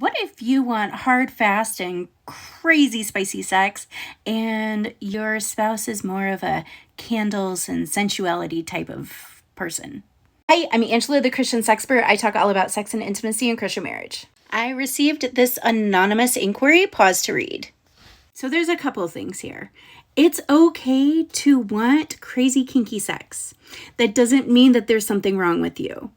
What if you want hard, fast, and crazy spicy sex, and your spouse is more of a candles and sensuality type of person? Hi, I'm Angela, the Christian Sexpert. I talk all about sex and intimacy and Christian marriage. I received this anonymous inquiry. Pause to read. So there's a couple of things here. It's okay to want crazy kinky sex. That doesn't mean that there's something wrong with you.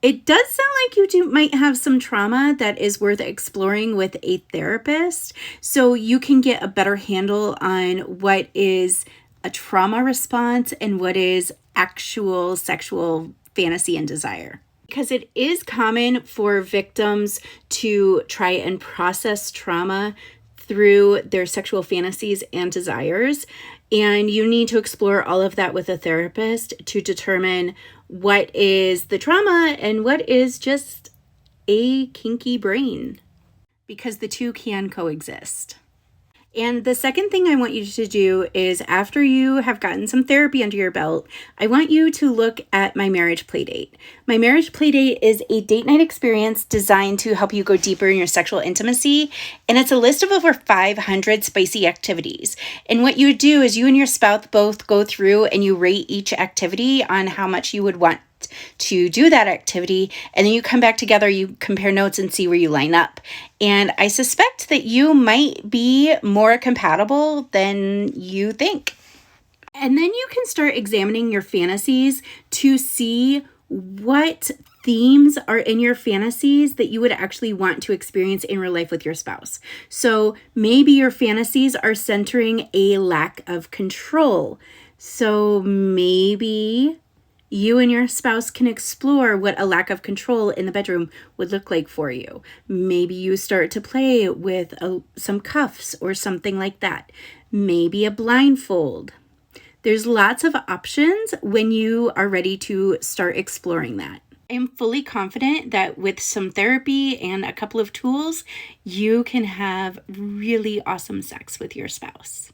It does sound like you might have some trauma that is worth exploring with a therapist, so you can get a better handle on what is a trauma response and what is actual sexual fantasy and desire. Because it is common for victims to try and process trauma through their sexual fantasies and desires. And you need to explore all of that with a therapist to determine what is the trauma and what is just a kinky brain, because the two can coexist. And the second thing I want you to do is, after you have gotten some therapy under your belt, I want you to look at my marriage playdate. My marriage playdate is a date night experience designed to help you go deeper in your sexual intimacy. And it's a list of over 500 spicy activities. And what you do is you and your spouse both go through and you rate each activity on how much you would want to do that activity, and then you come back together, you compare notes and see where you line up. And I suspect that you might be more compatible than you think. And then you can start examining your fantasies to see what themes are in your fantasies that you would actually want to experience in real life with your spouse. So maybe your fantasies are centering a lack of control. So maybe you and your spouse can explore what a lack of control in the bedroom would look like for you. Maybe you start to play with some cuffs or something like that. Maybe a blindfold. There's lots of options when you are ready to start exploring that. I'm fully confident that with some therapy and a couple of tools, you can have really awesome sex with your spouse.